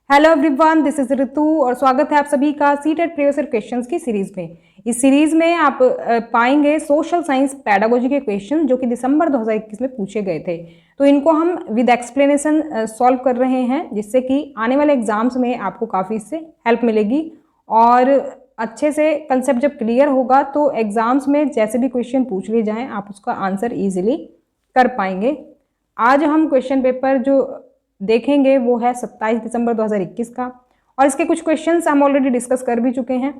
Hello everyone, this is ऋतु और स्वागत है आप सभी का सीटेट प्रीवियस ईयर क्वेश्चंस की सीरीज में। इस सीरीज में आप पाएंगे सोशल साइंस पेडागोजी के क्वेश्चन जो कि दिसंबर 2021 में पूछे गए थे। तो इनको हम विद एक्सप्लेनेशन सॉल्व कर रहे हैं, जिससे कि आने वाले एग्जाम्स में आपको काफ़ी इससे हेल्प मिलेगी। और अच्छे से कंसेप्ट जब क्लियर होगा तो एग्जाम्स में जैसे भी क्वेश्चन पूछ लिए जाएँ आप उसका आंसर ईजिली कर पाएंगे। आज हम क्वेश्चन पेपर जो देखेंगे वो है 27 दिसंबर 2021 का, और इसके कुछ क्वेश्चंस हम ऑलरेडी डिस्कस कर भी चुके हैं।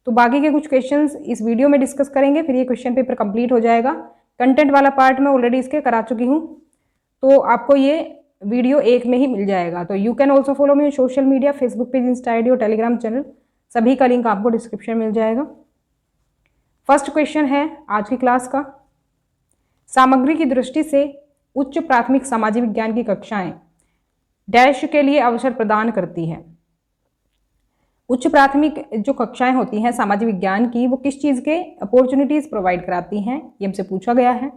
तो बाकी के कुछ क्वेश्चंस इस वीडियो में डिस्कस करेंगे, फिर ये क्वेश्चन पेपर कंप्लीट हो जाएगा। कंटेंट वाला पार्ट मैं ऑलरेडी इसके करा चुकी हूँ, तो आपको ये वीडियो एक में ही मिल जाएगा। तो you can also follow me social media, Facebook page, Insta ID और टेलीग्राम चैनल, सभी का लिंक आपको डिस्क्रिप्शन मिल जाएगा। फर्स्ट क्वेश्चन है आज की क्लास का, सामग्री की दृष्टि से उच्च प्राथमिक सामाजिक विज्ञान की कक्षाएं डैश के लिए अवसर प्रदान करती है। उच्च प्राथमिक जो कक्षाएं होती हैं सामाजिक विज्ञान की, वो किस चीज़ के अपॉर्चुनिटीज प्रोवाइड कराती हैं, ये हमसे पूछा गया है।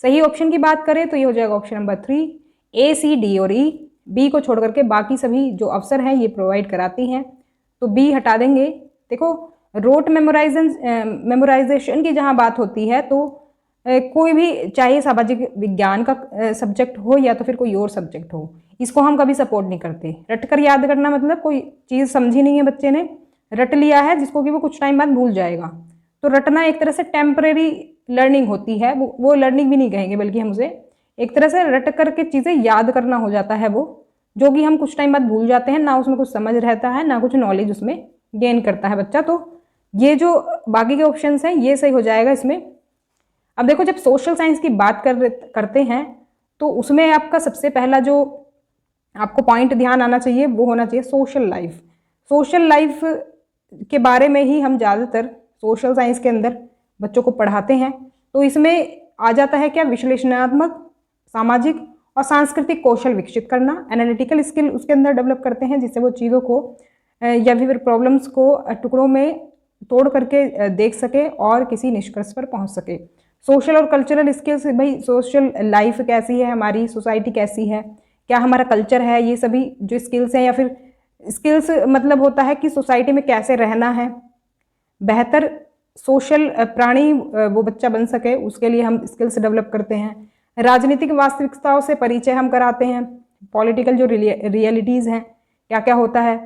सही ऑप्शन की बात करें तो ये हो जाएगा ऑप्शन नंबर 3, ए, सी, डी और ई। बी को छोड़ करके बाकी सभी जो अवसर हैं ये प्रोवाइड कराती हैं, तो बी हटा देंगे। देखो, रोट मेमोराइजेशन की जहाँ बात होती है तो कोई भी, चाहे सामाजिक विज्ञान का सब्जेक्ट हो या तो फिर कोई और सब्जेक्ट हो, इसको हम कभी सपोर्ट नहीं करते। रट कर याद करना मतलब कोई चीज़ समझी नहीं है, बच्चे ने रट लिया है जिसको कि वो कुछ टाइम बाद भूल जाएगा। तो रटना एक तरह से टेम्परेरी लर्निंग होती है, वो लर्निंग भी नहीं कहेंगे, बल्कि हम उसे एक तरह से रट करके चीज़ें याद करना हो जाता है वो, जो कि हम कुछ टाइम बाद भूल जाते हैं, ना उसमें कुछ समझ रहता है ना कुछ नॉलेज उसमें गेन करता है बच्चा। तो ये जो बाकी के ऑप्शन हैं ये सही हो जाएगा इसमें। अब देखो, जब सोशल साइंस की बात करते हैं तो उसमें आपका सबसे पहला जो आपको पॉइंट ध्यान आना चाहिए वो होना चाहिए सोशल लाइफ। सोशल लाइफ के बारे में ही हम ज़्यादातर सोशल साइंस के अंदर बच्चों को पढ़ाते हैं। तो इसमें आ जाता है क्या, विश्लेषणात्मक, सामाजिक और सांस्कृतिक कौशल विकसित करना, एनालिटिकल स्किल उसके अंदर डेवलप करते हैं, जिससे वो चीज़ों को या फिर प्रॉब्लम्स को टुकड़ों में तोड़ करके देख सके और किसी निष्कर्ष पर पहुंच सके। सोशल और कल्चरल स्किल्स, भाई सोशल लाइफ कैसी है, हमारी सोसाइटी कैसी है, क्या हमारा कल्चर है, ये सभी जो स्किल्स हैं, या फिर स्किल्स मतलब होता है कि सोसाइटी में कैसे रहना है, बेहतर सोशल प्राणी वो बच्चा बन सके, उसके लिए हम स्किल्स डेवलप करते हैं। राजनीतिक वास्तविकताओं से परिचय हम कराते हैं, पॉलिटिकल जो रियलिटीज़ हैं क्या क्या होता है,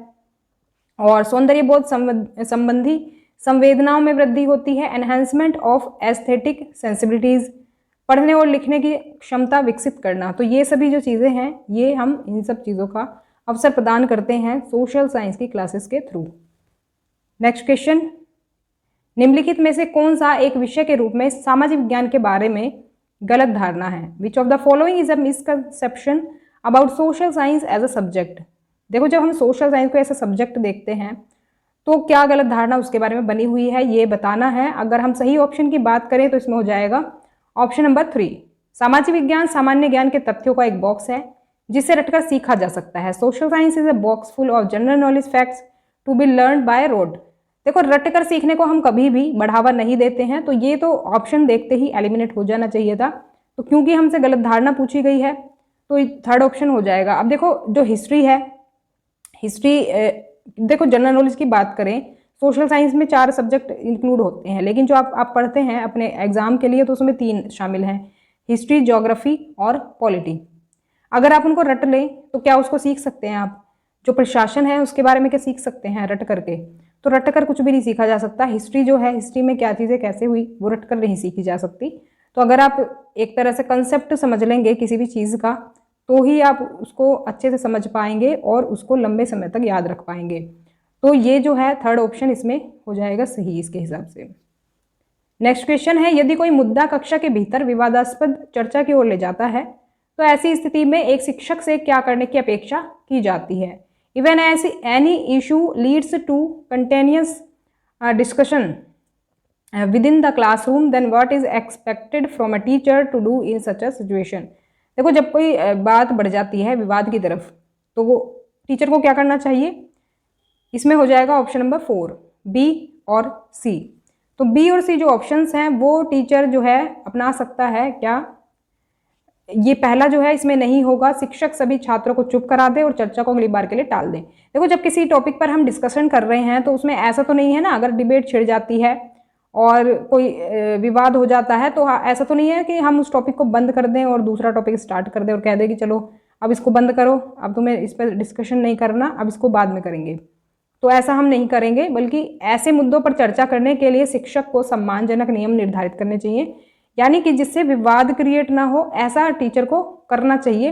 और सौंदर्य बोध संबंधी संवेदनाओं में वृद्धि होती है, एनहेंसमेंट ऑफ एस्थेटिक सेंसिबिलिटीज़, पढ़ने और लिखने की क्षमता विकसित करना। तो ये सभी जो चीज़ें हैं ये हम इन सब चीज़ों का अवसर प्रदान करते हैं सोशल साइंस की क्लासेस के थ्रू। नेक्स्ट क्वेश्चन, निम्नलिखित में से कौन सा एक विषय के रूप में सामाजिक विज्ञान के बारे में गलत धारणा है? Which of the following is a misconception about social science as a subject. देखो, जब हम सोशल साइंस को ऐसा सब्जेक्ट देखते हैं तो क्या गलत धारणा उसके बारे में बनी हुई है ये बताना है। अगर हम सही ऑप्शन की बात करें तो इसमें हो जाएगा ऑप्शन नंबर 3, सामाजिक विज्ञान सामान्य ज्ञान के तथ्यों का एक बॉक्स है जिसे रटकर सीखा जा सकता है। Social science is a box full of general knowledge facts to be learn by rote. देखो, रटकर सीखने को हम कभी भी बढ़ावा नहीं देते हैं, तो ये तो ऑप्शन देखते ही एलिमिनेट हो जाना चाहिए था। तो क्योंकि हमसे गलत धारणा पूछी गई है तो थर्ड ऑप्शन हो जाएगा। अब देखो, जो हिस्ट्री है, हिस्ट्री देखो, जनरल नॉलेज की बात करें, सोशल साइंस में 4 सब्जेक्ट इंक्लूड होते हैं, लेकिन जो आप पढ़ते हैं अपने एग्जाम के लिए तो उसमें 3 शामिल हैं, हिस्ट्री, ज्योग्राफी और पॉलिटी। अगर आप उनको रट लें तो क्या उसको सीख सकते हैं आप? जो प्रशासन है उसके बारे में क्या सीख सकते हैं रट करके? तो रट कर कुछ भी नहीं सीखा जा सकता। हिस्ट्री जो है, हिस्ट्री में क्या चीज़ें कैसे हुई वो रट कर नहीं सीखी जा सकती। तो अगर आप एक तरह से कंसेप्ट समझ लेंगे किसी भी चीज़ का तो ही आप उसको अच्छे से समझ पाएंगे और उसको लंबे समय तक याद रख पाएंगे। तो ये जो है थर्ड ऑप्शन इसमें हो जाएगा सही इसके हिसाब से। नेक्स्ट क्वेश्चन है, यदि कोई मुद्दा कक्षा के भीतर विवादास्पद चर्चा की ओर ले जाता है तो ऐसी स्थिति में एक शिक्षक से क्या करने की अपेक्षा की जाती है? Even any issue leads to continuous discussion within the classroom then what is expected from a teacher to do in such a situation. देखो, जब कोई बात बढ़ जाती है विवाद की तरफ तो वो टीचर को क्या करना चाहिए? इसमें हो जाएगा ऑप्शन नंबर 4, बी और सी। तो बी और सी जो ऑप्शंस हैं वो टीचर जो है अपना सकता है क्या, ये पहला जो है इसमें नहीं होगा। शिक्षक सभी छात्रों को चुप करा दे और चर्चा को अगली बार के लिए टाल दे। देखो, जब किसी टॉपिक पर हम डिस्कशन कर रहे हैं तो उसमें ऐसा तो नहीं है ना, अगर डिबेट छिड़ जाती है और कोई विवाद हो जाता है तो ऐसा तो नहीं है कि हम उस टॉपिक को बंद कर दें और दूसरा टॉपिक स्टार्ट कर दें और कह दें कि चलो अब इसको बंद करो, अब तुम्हें इस पर डिस्कशन नहीं करना, अब इसको बाद में करेंगे। तो ऐसा हम नहीं करेंगे, बल्कि ऐसे मुद्दों पर चर्चा करने के लिए शिक्षक को सम्मानजनक नियम निर्धारित करने चाहिए, यानी कि जिससे विवाद क्रिएट ना हो, ऐसा टीचर को करना चाहिए।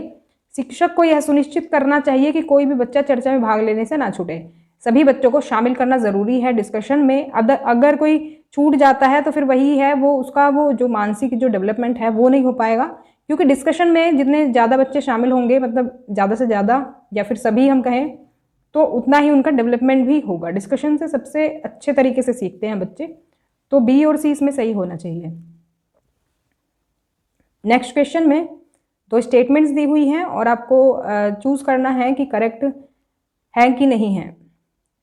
शिक्षक को यह सुनिश्चित करना चाहिए कि कोई भी बच्चा चर्चा में भाग लेने से ना छूटे। सभी बच्चों को शामिल करना ज़रूरी है डिस्कशन में। अगर कोई छूट जाता है तो फिर वही है, वो उसका वो जो मानसिक जो डेवलपमेंट है वो नहीं हो पाएगा, क्योंकि डिस्कशन में जितने ज़्यादा बच्चे शामिल होंगे, मतलब ज़्यादा से ज़्यादा या फिर सभी हम कहें, तो उतना ही उनका डेवलपमेंट भी होगा। डिस्कशन से सबसे अच्छे तरीके से सीखते हैं बच्चे। तो बी और सी इसमें सही होना चाहिए। नेक्स्ट क्वेश्चन में 2 स्टेटमेंट्स दी हुई हैं और आपको चूज करना है कि करेक्ट है कि नहीं है।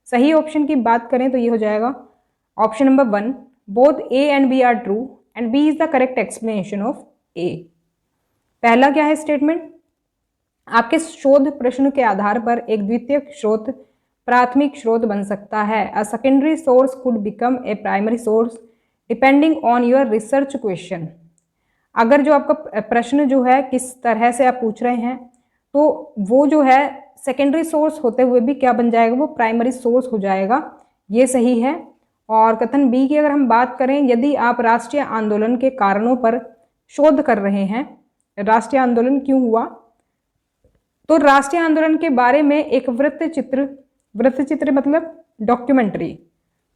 सही ऑप्शन की बात करें तो ये हो जाएगा option number 1, both A and B are true and B is the correct explanation of A. पहला क्या है स्टेटमेंट, आपके शोध प्रश्न के आधार पर एक द्वितीय स्रोत प्राथमिक स्रोत बन सकता है। A secondary source could become a primary source depending on your research question. अगर जो आपका प्रश्न जो है किस तरह से आप पूछ रहे हैं, तो वो जो है सेकेंडरी सोर्स होते हुए भी क्या बन जाएगा, वो प्राइमरी सोर्स हो जाएगा। ये सही है। और कथन बी की अगर हम बात करें, यदि आप राष्ट्रीय आंदोलन के कारणों पर शोध कर रहे हैं, राष्ट्रीय आंदोलन क्यों हुआ, तो राष्ट्रीय आंदोलन के बारे में एक वृत्तचित्र मतलब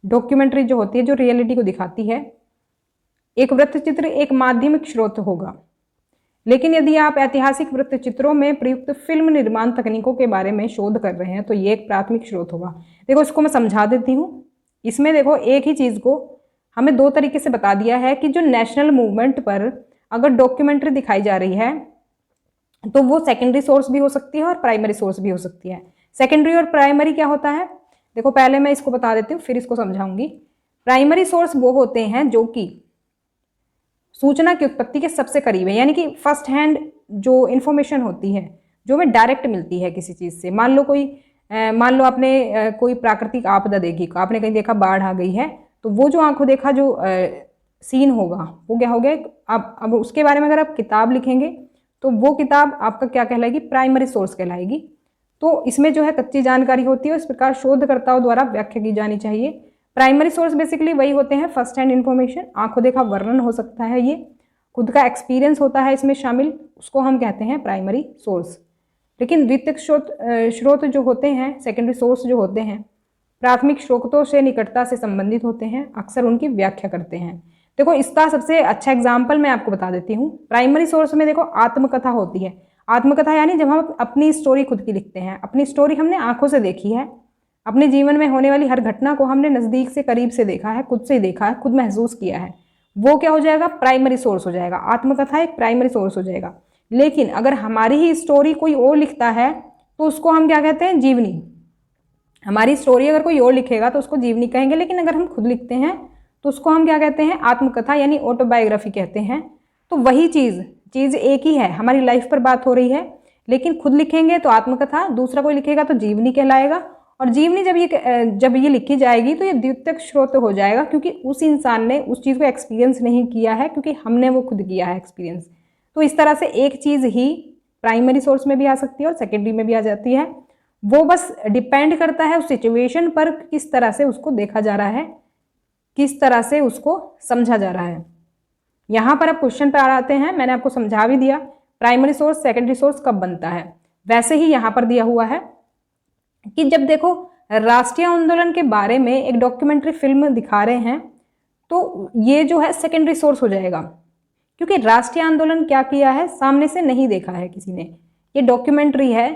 डॉक्यूमेंट्री जो होती है, जो रियलिटी को दिखाती है, एक वृत्तचित्र एक माध्यमिक स्रोत होगा। लेकिन यदि आप ऐतिहासिक वृत्तचित्रों में प्रयुक्त फिल्म निर्माण तकनीकों के बारे में शोध कर रहे हैं तो ये एक प्राथमिक स्रोत होगा। देखो, इसको मैं समझा देती हूँ। इसमें देखो, एक ही चीज़ को हमें 2 तरीके से बता दिया है कि जो नेशनल मूवमेंट पर अगर डॉक्यूमेंट्री दिखाई जा रही है तो वो सेकेंडरी सोर्स भी हो सकती है और प्राइमरी सोर्स भी हो सकती है। सेकेंडरी और प्राइमरी क्या होता है, देखो पहले मैं इसको बता देती हूँ फिर इसको समझाऊंगी। प्राइमरी सोर्स वो होते हैं जो कि सूचना की उत्पत्ति के सबसे करीब है, यानी कि फर्स्ट हैंड जो इन्फॉर्मेशन होती है, जो हमें डायरेक्ट मिलती है किसी चीज़ से। मान लो आपने कोई प्राकृतिक आपदा देखी, आपने कहीं देखा बाढ़ आ गई है, तो वो जो आंखों देखा जो सीन होगा वो क्या हो गया। अब उसके बारे में अगर आप किताब लिखेंगे तो वो किताब आपका क्या कहलाएगी, प्राइमरी सोर्स कहलाएगी। तो इसमें जो है कच्ची जानकारी होती है, इस प्रकार शोधकर्ताओं द्वारा व्याख्या की जानी चाहिए। प्राइमरी सोर्स बेसिकली वही होते हैं फर्स्ट हैंड इन्फॉर्मेशन, आंखों देखा वर्णन हो सकता है, ये खुद का एक्सपीरियंस होता है इसमें शामिल, उसको हम कहते हैं प्राइमरी सोर्स। लेकिन द्वितीयक स्रोत जो होते हैं, सेकेंडरी सोर्स जो होते हैं, प्राथमिक स्रोतों से निकटता से संबंधित होते हैं, अक्सर उनकी व्याख्या करते हैं। देखो, इसका सबसे अच्छा एग्जाम्पल मैं आपको बता देती हूँ। प्राइमरी सोर्स में देखो आत्मकथा होती है। आत्मकथा यानी जब हम अपनी स्टोरी खुद की लिखते हैं, अपनी स्टोरी हमने आंखों से देखी है, अपने जीवन में होने वाली हर घटना को हमने नज़दीक से करीब से देखा है, खुद से देखा है, खुद महसूस किया है, वो क्या हो जाएगा, प्राइमरी सोर्स हो जाएगा। आत्मकथा एक प्राइमरी सोर्स हो जाएगा। लेकिन अगर हमारी ही स्टोरी कोई और लिखता है तो उसको हम क्या कहते हैं, जीवनी। हमारी स्टोरी अगर कोई और लिखेगा तो उसको जीवनी कहेंगे, लेकिन अगर हम खुद लिखते हैं तो उसको हम क्या कहते हैं, आत्मकथा यानी ऑटोबायोग्राफी कहते हैं। तो वही चीज़ एक ही है, हमारी लाइफ पर बात हो रही है, लेकिन खुद लिखेंगे तो आत्मकथा, दूसरा कोई लिखेगा तो जीवनी कहलाएगा। और जीवनी जब ये लिखी जाएगी तो ये द्वितीयक स्रोत हो जाएगा, क्योंकि उस इंसान ने उस चीज़ को एक्सपीरियंस नहीं किया है, क्योंकि हमने वो खुद किया है एक्सपीरियंस। तो इस तरह से एक चीज़ ही प्राइमरी सोर्स में भी आ सकती है और सेकेंडरी में भी आ जाती है। वो बस डिपेंड करता है उस सिचुएशन पर, किस तरह से उसको देखा जा रहा है, किस तरह से उसको समझा जा रहा है। यहाँ पर अब क्वेश्चन पर आते हैं। मैंने आपको समझा भी दिया प्राइमरी सोर्स सेकेंडरी सोर्स कब बनता है। वैसे ही यहाँ पर दिया हुआ है कि जब देखो राष्ट्रीय आंदोलन के बारे में एक डॉक्यूमेंट्री फिल्म दिखा रहे हैं तो ये जो है सेकेंडरी सोर्स हो जाएगा, क्योंकि राष्ट्रीय आंदोलन क्या किया है, सामने से नहीं देखा है किसी ने, ये डॉक्यूमेंट्री है,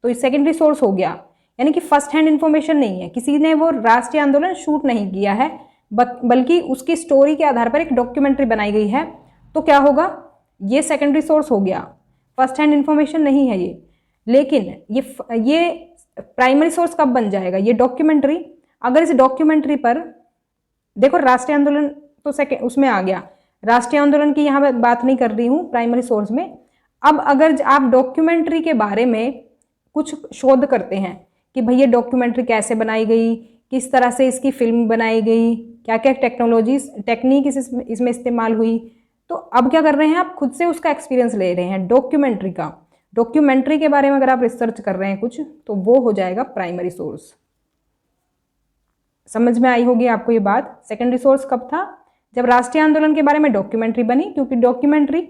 तो ये सेकेंडरी सोर्स हो गया। यानी कि फर्स्ट हैंड इन्फॉर्मेशन नहीं है, किसी ने वो राष्ट्रीय आंदोलन शूट नहीं किया है, बल्कि उसकी स्टोरी के आधार पर एक डॉक्यूमेंट्री बनाई गई है। तो क्या होगा, ये सेकेंडरी सोर्स हो गया, फर्स्ट हैंड इन्फॉर्मेशन नहीं है ये। लेकिन ये प्राइमरी सोर्स कब बन जाएगा, ये डॉक्यूमेंट्री। अगर इस डॉक्यूमेंट्री पर देखो राष्ट्रीय आंदोलन तो उसमें आ गया, राष्ट्रीय आंदोलन की यहाँ मैं बात नहीं कर रही हूँ प्राइमरी सोर्स में। अब अगर आप डॉक्यूमेंट्री के बारे में कुछ शोध करते हैं कि भाई ये डॉक्यूमेंट्री कैसे बनाई गई, किस तरह से इसकी फिल्म बनाई गई, क्या क्या टेक्नोलॉजीज टेक्निक इसमें इस्तेमाल हुई, तो अब क्या कर रहे हैं, आप खुद से उसका एक्सपीरियंस ले रहे हैं डॉक्यूमेंट्री का। डॉक्यूमेंट्री के बारे में अगर आप रिसर्च कर रहे हैं कुछ, तो वो हो जाएगा प्राइमरी सोर्स। समझ में आई होगी आपको ये बात। सेकेंडरी सोर्स कब था, जब राष्ट्रीय आंदोलन के बारे में डॉक्यूमेंट्री बनी, क्योंकि डॉक्यूमेंट्री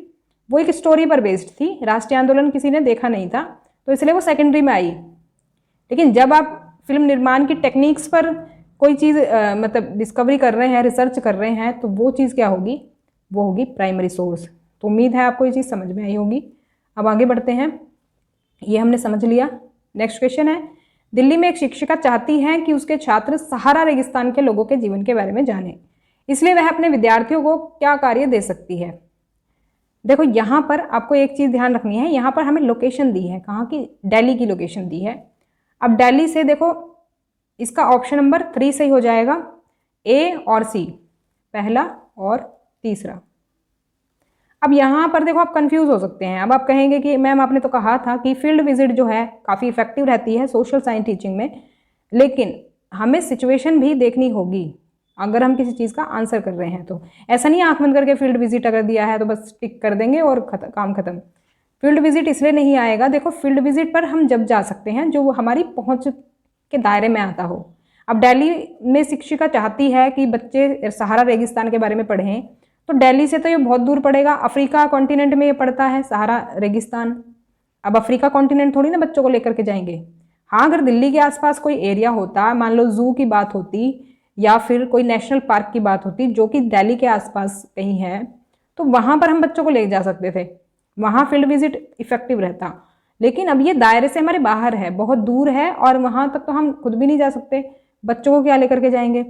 वो एक स्टोरी पर बेस्ड थी, राष्ट्रीय आंदोलन किसी ने देखा नहीं था, तो इसलिए वो सेकेंडरी में आई। लेकिन जब आप फिल्म निर्माण की टेक्निक्स पर कोई चीज़ मतलब डिस्कवरी कर रहे हैं, रिसर्च कर रहे हैं, तो वो चीज़ क्या होगी, वो होगी प्राइमरी सोर्स। तो उम्मीद है आपको ये चीज़ समझ में आई होगी। अब आगे बढ़ते हैं, ये हमने समझ लिया। नेक्स्ट क्वेश्चन है, दिल्ली में एक शिक्षिका चाहती है कि उसके छात्र सहारा रेगिस्तान के लोगों के जीवन के बारे में जानें, इसलिए वह अपने विद्यार्थियों को क्या कार्य दे सकती है। देखो यहाँ पर आपको एक चीज़ ध्यान रखनी है, यहाँ पर हमें लोकेशन दी है, कहाँ की, दिल्ली की लोकेशन दी है। अब दिल्ली से देखो इसका ऑप्शन नंबर 3 सही हो जाएगा, ए और सी, पहला और तीसरा। अब यहाँ पर देखो आप कंफ्यूज हो सकते हैं। अब आप कहेंगे कि मैम आपने तो कहा था कि फील्ड विजिट जो है काफ़ी इफेक्टिव रहती है सोशल साइंस टीचिंग में, लेकिन हमें सिचुएशन भी देखनी होगी अगर हम किसी चीज़ का आंसर कर रहे हैं। तो ऐसा नहीं आंख बंद करके फील्ड विजिट अगर दिया है तो बस टिक कर देंगे और काम खत्म। फील्ड विजिट इसलिए नहीं आएगा, देखो फील्ड विजिट पर हम जब जा सकते हैं जो हमारी पहुंच के दायरे में आता हो। अब दिल्ली में शिक्षिका चाहती है कि बच्चे सहारा रेगिस्तान के बारे में पढ़ें, तो दिल्ली से तो ये बहुत दूर पड़ेगा, अफ्रीका कॉन्टिनेंट में ये पड़ता है सहारा रेगिस्तान। अब अफ्रीका कॉन्टिनेंट थोड़ी ना बच्चों को लेकर के जाएंगे। हाँ, अगर दिल्ली के आसपास कोई एरिया होता, मान लो जू की बात होती या फिर कोई नेशनल पार्क की बात होती जो कि दिल्ली के आसपास कहीं है, तो वहाँ पर हम बच्चों को ले जा सकते थे, वहाँ फील्ड विजिट इफेक्टिव रहता। लेकिन अब ये दायरे से हमारे बाहर है, बहुत दूर है, और वहाँ तक तो हम खुद भी नहीं जा सकते, बच्चों को क्या लेकर के जाएंगे।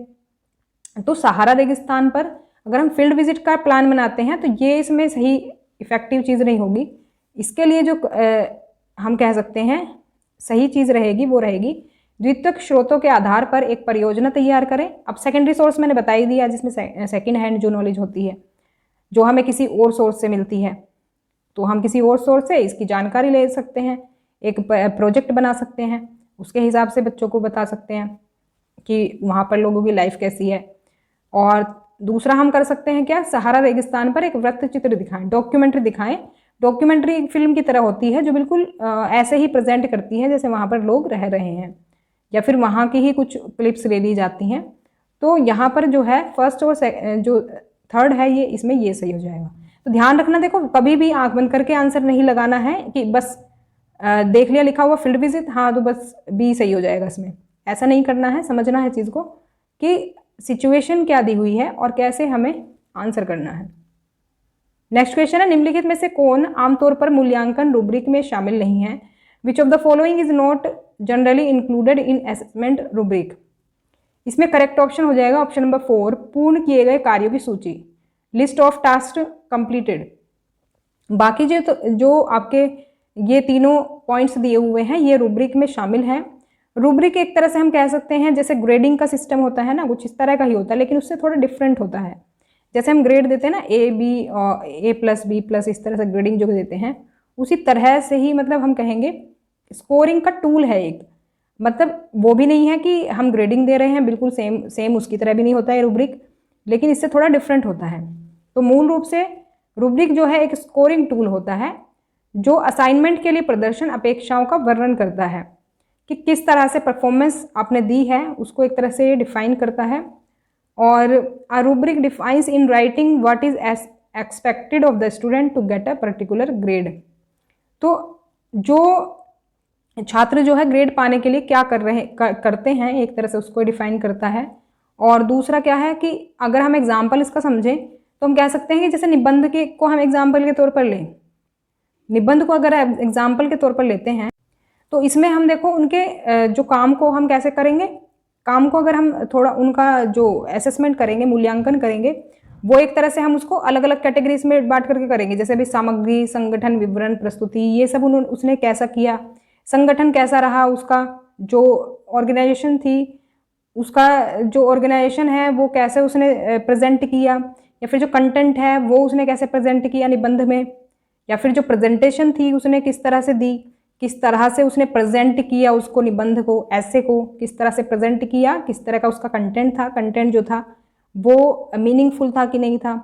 तो सहारा रेगिस्तान पर अगर हम फील्ड विजिट का प्लान बनाते हैं तो ये इसमें सही इफेक्टिव चीज़ नहीं होगी। इसके लिए जो हम कह सकते हैं सही चीज़ रहेगी वो रहेगी, द्वितीयक स्रोतों के आधार पर एक परियोजना तैयार करें। अब सेकेंडरी सोर्स मैंने बता ही दिया, जिसमें सेकेंड हैंड जो नॉलेज होती है जो हमें किसी और सोर्स से मिलती है, तो हम किसी और सोर्स से इसकी जानकारी ले सकते हैं, एक प्रोजेक्ट बना सकते हैं, उसके हिसाब से बच्चों को बता सकते हैं कि वहाँ पर लोगों की लाइफ कैसी है। और दूसरा हम कर सकते हैं क्या, सहारा रेगिस्तान पर एक वृत्त चित्र दिखाएं, डॉक्यूमेंट्री दिखाएं। डॉक्यूमेंट्री एक फिल्म की तरह होती है जो बिल्कुल ऐसे ही प्रेजेंट करती है जैसे वहाँ पर लोग रह रहे हैं, या फिर वहाँ की ही कुछ क्लिप्स ले ली जाती हैं। तो यहाँ पर जो है फर्स्ट और जो थर्ड है ये, इसमें ये सही हो जाएगा। तो ध्यान रखना, देखो कभी भी आंख बंद करके आंसर नहीं लगाना है कि बस देख लिया लिखा हुआ फील्ड विजिट, हाँ तो बस बी सही हो जाएगा इसमें, ऐसा नहीं करना है। समझना है चीज़ को कि सिचुएशन क्या दी हुई है और कैसे हमें आंसर करना है। नेक्स्ट क्वेश्चन है, निम्नलिखित में से कौन आमतौर पर मूल्यांकन रूब्रिक में शामिल नहीं है। Which of the following is not generally included in assessment rubric. इसमें करेक्ट ऑप्शन हो जाएगा ऑप्शन नंबर 4, पूर्ण किए गए कार्यों की सूची, लिस्ट ऑफ टास्क कंप्लीटेड। बाकी जो आपके ये तीनों पॉइंट्स दिए हुए हैं ये रूब्रिक में शामिल हैं। रूब्रिक एक तरह से हम कह सकते हैं जैसे ग्रेडिंग का सिस्टम होता है ना, कुछ इस तरह का ही होता है, लेकिन उससे थोड़ा डिफरेंट होता है। जैसे हम ग्रेड देते हैं ना, ए बी और A+B+, इस तरह से ग्रेडिंग जो देते हैं, उसी तरह से ही मतलब हम कहेंगे स्कोरिंग का टूल है एक। मतलब वो भी नहीं है कि हम ग्रेडिंग दे रहे हैं, बिल्कुल सेम उसकी तरह भी नहीं होता है रूब्रिक, लेकिन इससे थोड़ा डिफरेंट होता है। तो मूल रूप से रूब्रिक जो है एक स्कोरिंग टूल होता है जो असाइनमेंट के लिए प्रदर्शन अपेक्षाओं का वर्णन करता है कि किस तरह से परफॉर्मेंस आपने दी है, उसको एक तरह से डिफाइन करता है। और a rubric defines in writing what is expected of the student to get a particular grade. तो जो छात्र जो है ग्रेड पाने के लिए क्या करते हैं, एक तरह से उसको डिफाइन करता है। और दूसरा क्या है कि अगर हम एग्जाम्पल इसका समझें तो हम कह सकते हैं कि जैसे निबंध के को हम एग्जाम्पल के तौर पर लें, निबंध को अगर एग्जाम्पल के तौर पर लेते हैं तो इसमें हम देखो उनके जो काम को हम कैसे करेंगे, काम को अगर हम थोड़ा उनका जो असेसमेंट करेंगे, मूल्यांकन करेंगे, वो एक तरह से हम उसको अलग अलग कैटेगरीज में बांट करके करेंगे। जैसे भी सामग्री, संगठन, विवरण, प्रस्तुति, ये सब उसने कैसा किया, संगठन कैसा रहा, उसका जो ऑर्गेनाइजेशन थी, उसका जो ऑर्गेनाइजेशन है वो कैसे उसने प्रेजेंट किया, या फिर जो कंटेंट है वो उसने कैसे प्रेजेंट किया निबंध में, या फिर जो प्रेजेंटेशन थी उसने किस तरह से दी, किस तरह से उसने प्रेजेंट किया उसको, निबंध को, ऐसे को किस तरह से प्रेजेंट किया, किस तरह का उसका कंटेंट था, कंटेंट जो था वो मीनिंगफुल था कि नहीं था।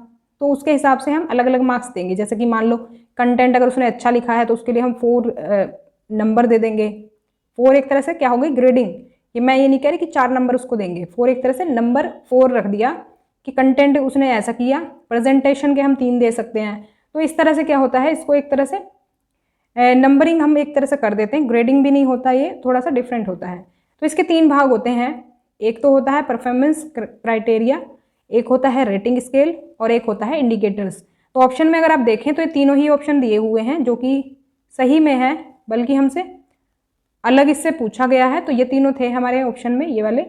तो उसके हिसाब से हम अलग अलग मार्क्स देंगे। जैसे कि मान लो कंटेंट अगर उसने अच्छा लिखा है तो उसके लिए हम 4 नंबर दे देंगे। 4 एक तरह से क्या हो गई, ग्रेडिंग। ये मैं ये नहीं कह रही कि 4 नंबर उसको देंगे, 4 एक तरह से नंबर 4 रख दिया कि कंटेंट उसने ऐसा किया। प्रेजेंटेशन के हम 3 दे सकते हैं। तो इस तरह से क्या होता है, इसको एक तरह से नंबरिंग हम एक तरह से कर देते हैं, ग्रेडिंग भी नहीं होता, ये थोड़ा सा डिफरेंट होता है। तो इसके 3 भाग होते हैं। एक तो होता है परफॉर्मेंस क्राइटेरिया, एक होता है रेटिंग स्केल और एक होता है इंडिकेटर्स। तो ऑप्शन में अगर आप देखें तो ये तीनों ही ऑप्शन दिए हुए हैं जो कि सही में है, बल्कि हमसे अलग इससे पूछा गया है। तो ये तीनों थे हमारे ऑप्शन में, ये वाले।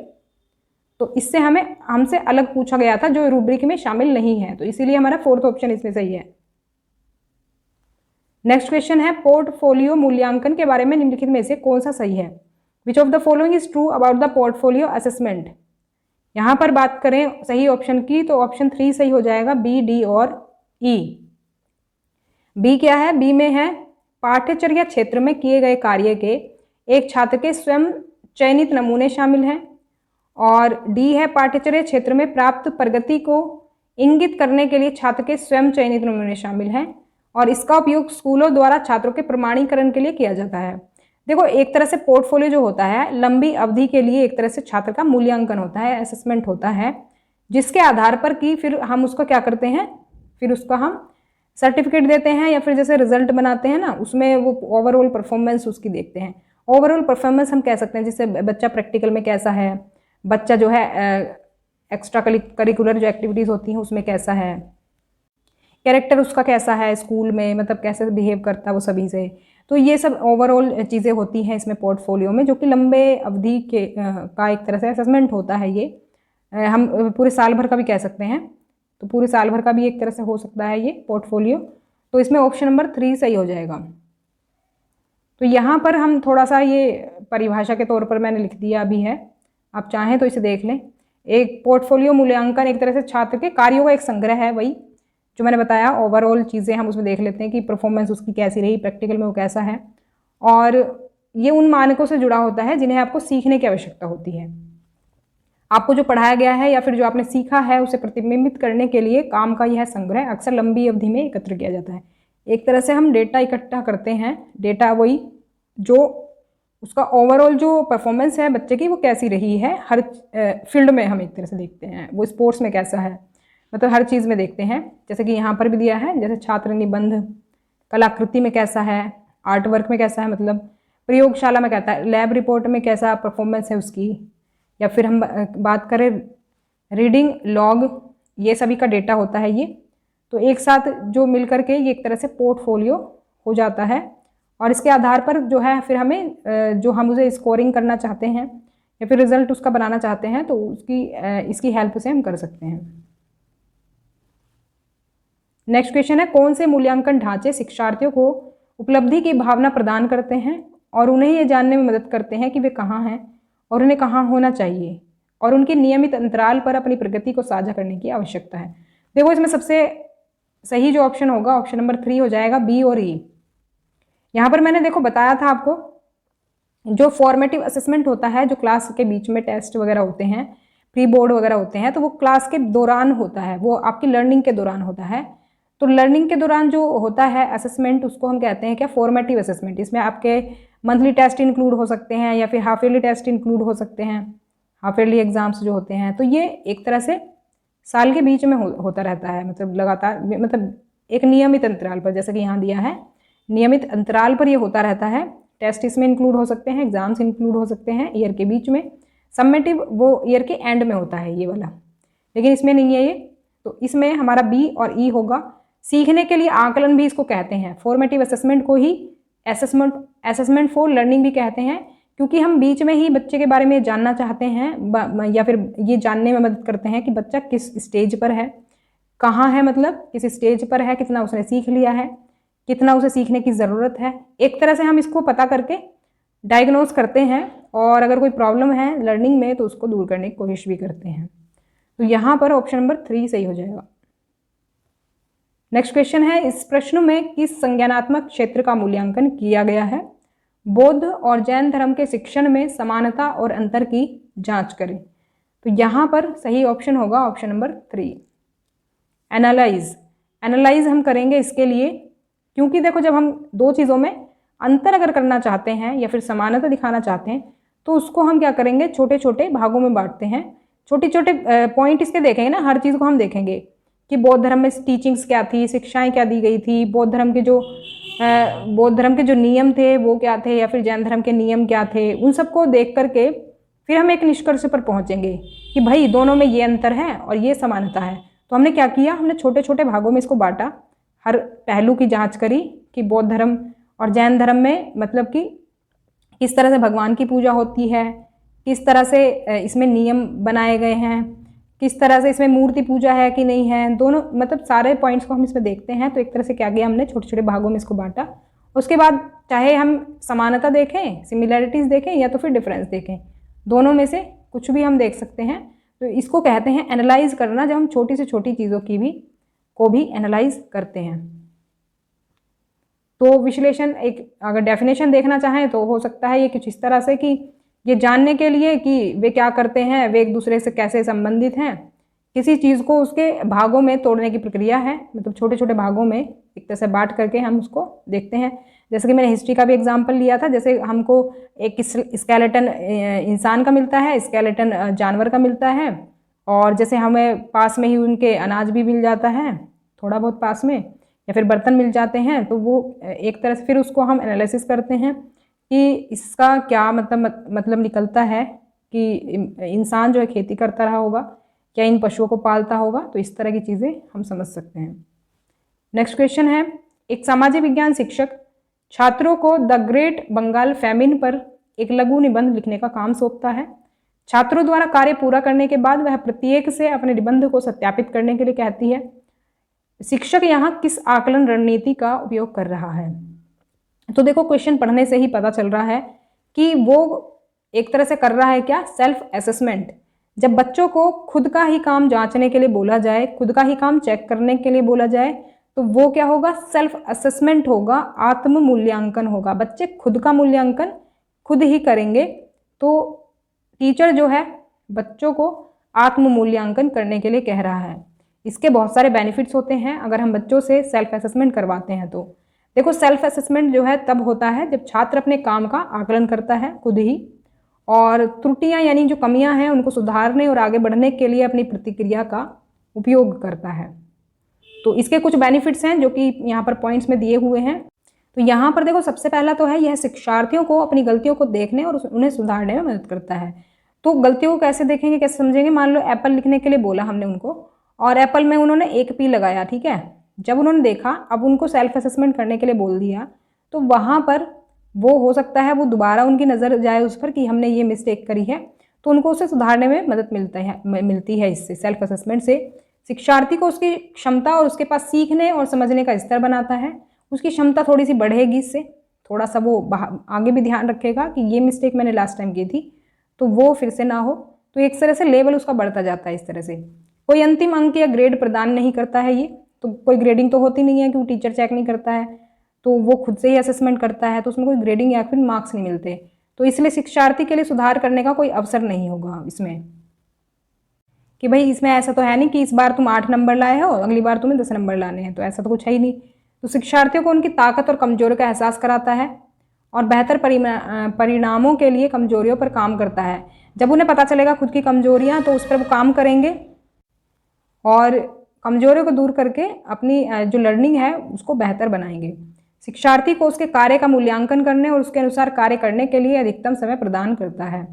तो इससे हमसे अलग पूछा गया था जो रूब्रिक में शामिल नहीं है, तो इसीलिए हमारा 4th ऑप्शन इसमें सही है। नेक्स्ट क्वेश्चन है, पोर्टफोलियो मूल्यांकन के बारे में निम्नलिखित में से कौन सा सही है। Which of the following is true about the portfolio assessment. यहाँ पर बात करें सही ऑप्शन की तो ऑप्शन 3 सही हो जाएगा, बी, डी और ई। बी क्या है, बी में है पाठ्यचर्या क्षेत्र में किए गए कार्य के एक छात्र के स्वयं चयनित नमूने शामिल हैं। और डी है पाठ्यचर्या क्षेत्र में प्राप्त प्रगति को इंगित करने के लिए छात्र के स्वयं चयनित नमूने शामिल हैं और इसका उपयोग स्कूलों द्वारा छात्रों के प्रमाणीकरण के लिए किया जाता है। देखो, एक तरह से पोर्टफोलियो जो होता है लंबी अवधि के लिए एक तरह से छात्र का मूल्यांकन होता है, असेसमेंट होता है, जिसके आधार पर कि फिर हम उसको क्या करते हैं, फिर उसका हम सर्टिफिकेट देते हैं या फिर जैसे रिजल्ट बनाते हैं ना, उसमें वो ओवरऑल परफॉर्मेंस उसकी देखते हैं। ओवरऑल परफॉर्मेंस हम कह सकते हैं जैसे बच्चा प्रैक्टिकल में कैसा है, बच्चा जो है एक्स्ट्रा करिकुलर जो एक्टिविटीज़ होती हैं उसमें कैसा है, कैरेक्टर उसका कैसा है स्कूल में, मतलब कैसे बिहेव करता है वो सभी से। तो ये सब ओवरऑल चीज़ें होती हैं इसमें पोर्टफोलियो में, जो कि लंबे अवधि के का एक तरह से असेसमेंट होता है। ये हम पूरे साल भर का भी कह सकते हैं, तो पूरे साल भर का भी एक तरह से हो सकता है ये पोर्टफोलियो। तो इसमें ऑप्शन नंबर 3 सही हो जाएगा। तो यहाँ पर हम थोड़ा सा ये परिभाषा के तौर पर मैंने लिख दिया अभी है, आप चाहें तो इसे देख लें। एक पोर्टफोलियो मूल्यांकन एक तरह से छात्र के कार्यों का एक संग्रह है, वही जो मैंने बताया। ओवरऑल चीज़ें हम उसमें देख लेते हैं कि परफॉर्मेंस उसकी कैसी रही, प्रैक्टिकल में वो कैसा है, और ये उन मानकों से जुड़ा होता है जिन्हें आपको सीखने की आवश्यकता होती है। आपको जो पढ़ाया गया है या फिर जो आपने सीखा है उसे प्रतिबिंबित करने के लिए काम का यह संग्रह अक्सर लंबी अवधि में एकत्र किया जाता है। एक तरह से हम डेटा इकट्ठा करते हैं, डेटा वही जो उसका ओवरऑल जो परफॉर्मेंस है बच्चे की वो कैसी रही है, हर फील्ड में हम एक तरह से देखते हैं। वो स्पोर्ट्स में कैसा है, मतलब हर चीज़ में देखते हैं। जैसे कि यहाँ पर भी दिया है, जैसे छात्र निबंध कलाकृति में कैसा है, आर्ट वर्क में कैसा है, मतलब प्रयोगशाला में कहता है, लैब रिपोर्ट में कैसा परफॉर्मेंस है उसकी, या फिर हम बात करें रीडिंग लॉग, ये सभी का डेटा होता है ये। तो एक साथ जो मिल करके ये एक तरह से पोर्टफोलियो हो जाता है, और इसके आधार पर जो है फिर हमें जो हम उसे स्कोरिंग करना चाहते हैं या फिर रिजल्ट उसका बनाना चाहते हैं तो उसकी इसकी हेल्प से हम कर सकते हैं। नेक्स्ट क्वेश्चन है, कौन से मूल्यांकन ढांचे शिक्षार्थियों को उपलब्धि की भावना प्रदान करते हैं और उन्हें ये जानने में मदद करते हैं कि वे कहाँ हैं और उन्हें कहाँ होना चाहिए, और उनके नियमित अंतराल पर अपनी प्रगति को साझा करने की आवश्यकता है। देखो, इसमें सबसे सही जो ऑप्शन होगा ऑप्शन नंबर 3 हो जाएगा, बी और ई। यहाँ पर मैंने देखो बताया था आपको, जो फॉर्मेटिव असेसमेंट होता है, जो क्लास के बीच में टेस्ट वगैरह होते हैं, प्री बोर्ड वगैरह होते हैं, तो वो क्लास के दौरान होता है, वो आपकी लर्निंग के दौरान होता है। तो लर्निंग के दौरान जो होता है असेसमेंट, उसको हम कहते हैं क्या, फॉर्मेटिव असेसमेंट। इसमें आपके मंथली टेस्ट इंक्लूड हो सकते हैं या फिर हाफ ईयरली टेस्ट इंक्लूड हो सकते हैं, हाफ ईयरली एग्जाम्स जो होते हैं। तो ये एक तरह से साल के बीच में होता रहता है, मतलब लगातार, मतलब एक नियमित अंतराल पर, जैसे कि यहाँ दिया है नियमित अंतराल पर ये होता रहता है। टेस्ट इसमें इंक्लूड हो सकते हैं, एग्जाम्स इंक्लूड हो सकते हैं ईयर के बीच में। सबमिटिव वो ईयर के एंड में होता है ये वाला, लेकिन इसमें नहीं है ये। तो इसमें हमारा बी और ई होगा। सीखने के लिए आकलन भी इसको कहते हैं, फॉर्मेटिव असेसमेंट को ही असेसमेंट फॉर लर्निंग भी कहते हैं, क्योंकि हम बीच में ही बच्चे के बारे में जानना चाहते हैं या फिर ये जानने में मदद करते हैं कि बच्चा किस स्टेज पर है, कहाँ है, मतलब किस स्टेज पर है, कितना उसने सीख लिया है, कितना उसे सीखने की ज़रूरत है। एक तरह से हम इसको पता करके डायग्नोज करते हैं, और अगर कोई प्रॉब्लम है लर्निंग में तो उसको दूर करने की कोशिश भी करते हैं। तो यहाँ पर ऑप्शन नंबर 3 सही हो जाएगा। नेक्स्ट क्वेश्चन है, इस प्रश्न में किस संज्ञानात्मक क्षेत्र का मूल्यांकन किया गया है? बौद्ध और जैन धर्म के शिक्षण में समानता और अंतर की जांच करें। तो यहाँ पर सही ऑप्शन होगा ऑप्शन नंबर 3, एनालाइज। एनालाइज हम करेंगे इसके लिए, क्योंकि देखो जब हम दो चीज़ों में अंतर अगर करना चाहते हैं या फिर समानता दिखाना चाहते हैं तो उसको हम क्या करेंगे, छोटे छोटे भागों में बांटते हैं, छोटे छोटे पॉइंट इसके देखेंगे ना, हर चीज़ को हम देखेंगे कि बौद्ध धर्म में टीचिंग्स क्या थी, शिक्षाएं क्या दी गई थी, बौद्ध धर्म के जो नियम थे वो क्या थे, या फिर जैन धर्म के नियम क्या थे, उन सबको देख करके फिर हम एक निष्कर्ष पर पहुंचेंगे कि भाई दोनों में ये अंतर है और ये समानता है। तो हमने क्या किया, हमने छोटे छोटे भागों में इसको बांटा, हर पहलू की जांच करी कि बौद्ध धर्म और जैन धर्म में मतलब कि किस तरह से भगवान की पूजा होती है, किस तरह से इसमें नियम बनाए गए हैं, किस तरह से इसमें मूर्ति पूजा है कि नहीं है, दोनों मतलब सारे पॉइंट्स को हम इसमें देखते हैं। तो एक तरह से क्या किया हमने, छोटे छोटे भागों में इसको बांटा। उसके बाद चाहे हम समानता देखें, सिमिलैरिटीज़ देखें या तो फिर डिफरेंस देखें, दोनों में से कुछ भी हम देख सकते हैं। तो इसको कहते हैं एनालाइज करना, जब हम छोटी से छोटी चीज़ों को भी एनालाइज करते हैं। तो विश्लेषण, एक अगर डेफिनेशन देखना चाहें तो हो सकता है ये कुछ इस तरह से कि ये जानने के लिए कि वे क्या करते हैं, वे एक दूसरे से कैसे संबंधित हैं, किसी चीज़ को उसके भागों में तोड़ने की प्रक्रिया है, मतलब छोटे छोटे भागों में एक तरह से बांट करके हम उसको देखते हैं। जैसे कि मैंने हिस्ट्री का भी एग्जाम्पल लिया था, जैसे हमको एक स्केलेटन इंसान का मिलता है, स्केलेटन जानवर का मिलता है, और जैसे हमें पास में ही उनके अनाज भी मिल जाता है थोड़ा बहुत पास में, या फिर बर्तन मिल जाते हैं, तो वो एक तरह से फिर उसको हम एनालिसिस करते हैं कि इसका क्या मतलब निकलता है कि इंसान जो है खेती करता रहा होगा या इन पशुओं को पालता होगा। तो इस तरह की चीज़ें हम समझ सकते हैं। नेक्स्ट क्वेश्चन है, एक सामाजिक विज्ञान शिक्षक छात्रों को द ग्रेट बंगाल फैमिन पर एक लघु निबंध लिखने का काम सौंपता है। छात्रों द्वारा कार्य पूरा करने के बाद वह प्रत्येक से अपने निबंध को सत्यापित करने के लिए कहती है। शिक्षक यहाँ किस आकलन रणनीति का उपयोग कर रहा है? तो देखो क्वेश्चन पढ़ने से ही पता चल रहा है कि वो एक तरह से कर रहा है क्या, सेल्फ असेसमेंट। जब बच्चों को खुद का ही काम जांचने के लिए बोला जाए, खुद का ही काम चेक करने के लिए बोला जाए, तो वो क्या होगा, सेल्फ असेसमेंट होगा, आत्म मूल्यांकन होगा। बच्चे खुद का मूल्यांकन खुद ही करेंगे। तो टीचर जो है बच्चों को आत्म मूल्यांकन करने के लिए कह रहा है। इसके बहुत सारे बेनिफिट्स होते हैं अगर हम बच्चों से सेल्फ असेसमेंट करवाते हैं। तो देखो सेल्फ असेसमेंट जो है तब होता है जब छात्र अपने काम का आकलन करता है खुद ही, और त्रुटियां यानी जो कमियां हैं उनको सुधारने और आगे बढ़ने के लिए अपनी प्रतिक्रिया का उपयोग करता है। तो इसके कुछ बेनिफिट्स हैं जो कि यहाँ पर पॉइंट्स में दिए हुए हैं। तो यहाँ पर देखो सबसे पहला तो है यह शिक्षार्थियों को अपनी गलतियों को देखने और उन्हें सुधारने में मदद करता है। तो गलतियों को कैसे देखेंगे, कैसे समझेंगे? मान लो एप्पल लिखने के लिए बोला हमने उनको, और एप्पल में उन्होंने एक पी लगाया, ठीक है। जब उन्होंने देखा, अब उनको सेल्फ असेसमेंट करने के लिए बोल दिया, तो वहाँ पर वो हो सकता है वो दोबारा उनकी नज़र जाए उस पर कि हमने ये मिस्टेक करी है, तो उनको उसे सुधारने में मदद मिलती है इससे, सेल्फ असेसमेंट से। शिक्षार्थी को उसकी क्षमता और उसके पास सीखने और समझने का स्तर बनाता है। उसकी क्षमता थोड़ी सी बढ़ेगी इससे, थोड़ा सा वो आगे भी ध्यान रखेगा कि ये मिस्टेक मैंने लास्ट टाइम की थी तो वो फिर से ना हो। तो एक तरह से लेवल उसका बढ़ता जाता है इस तरह से। कोई अंतिम अंक या ग्रेड प्रदान नहीं करता है ये, तो कोई ग्रेडिंग तो होती नहीं है क्योंकि टीचर चेक नहीं करता है, तो वो खुद से ही असेसमेंट करता है, तो उसमें कोई ग्रेडिंग या फिर मार्क्स नहीं मिलते। तो इसलिए शिक्षार्थी के लिए सुधार करने का कोई अवसर नहीं होगा इसमें, कि भाई इसमें ऐसा तो है नहीं कि इस बार तुम 8 नंबर लाए हो, अगली बार तुम्हें 10 नंबर लाने हैं, तो ऐसा तो कुछ है ही नहीं। तो शिक्षार्थियों को उनकी ताकत और कमजोरियों का एहसास कराता है और बेहतर परिणामों के लिए कमजोरियों पर काम करता है। जब उन्हें पता चलेगा खुद की कमजोरियां, तो उस पर वो काम करेंगे और कमजोरियों को दूर करके अपनी जो लर्निंग है उसको बेहतर बनाएंगे। शिक्षार्थी को उसके कार्य का मूल्यांकन करने और उसके अनुसार कार्य करने के लिए अधिकतम समय प्रदान करता है।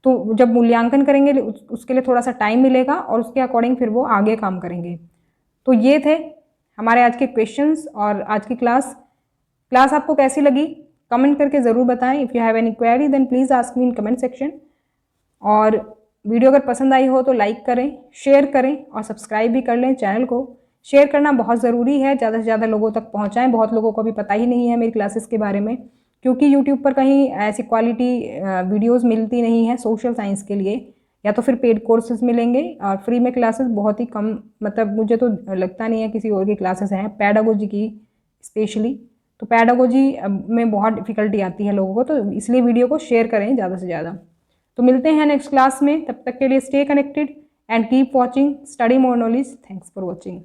तो जब मूल्यांकन करेंगे उसके लिए थोड़ा सा टाइम मिलेगा और उसके अकॉर्डिंग फिर वो आगे काम करेंगे। तो ये थे हमारे आज के क्वेश्चंस और आज की क्लास आपको कैसी लगी कमेंट करके ज़रूर बताएं। If you have any query then please ask me in comment section. और वीडियो अगर पसंद आई हो तो लाइक करें, शेयर करें और सब्सक्राइब भी कर लें चैनल को। शेयर करना बहुत ज़रूरी है, ज़्यादा से ज़्यादा लोगों तक पहुंचाएं। बहुत लोगों को अभी पता ही नहीं है मेरी क्लासेस के बारे में, क्योंकि यूट्यूब पर कहीं ऐसी क्वालिटी वीडियोस मिलती नहीं है सोशल साइंस के लिए या तो फिर पेड कोर्सेज मिलेंगे और फ्री में क्लासेस बहुत ही कम, मतलब मुझे तो लगता नहीं है किसी और की क्लासेस हैं पैडागोजी की स्पेशली। तो पैडागोजी में बहुत डिफिकल्टी आती है लोगों को, तो इसलिए वीडियो को शेयर करें ज़्यादा से ज़्यादा। तो मिलते हैं नेक्स्ट क्लास में, तब तक के लिए stay connected and keep watching study more knowledge. Thanks for watching.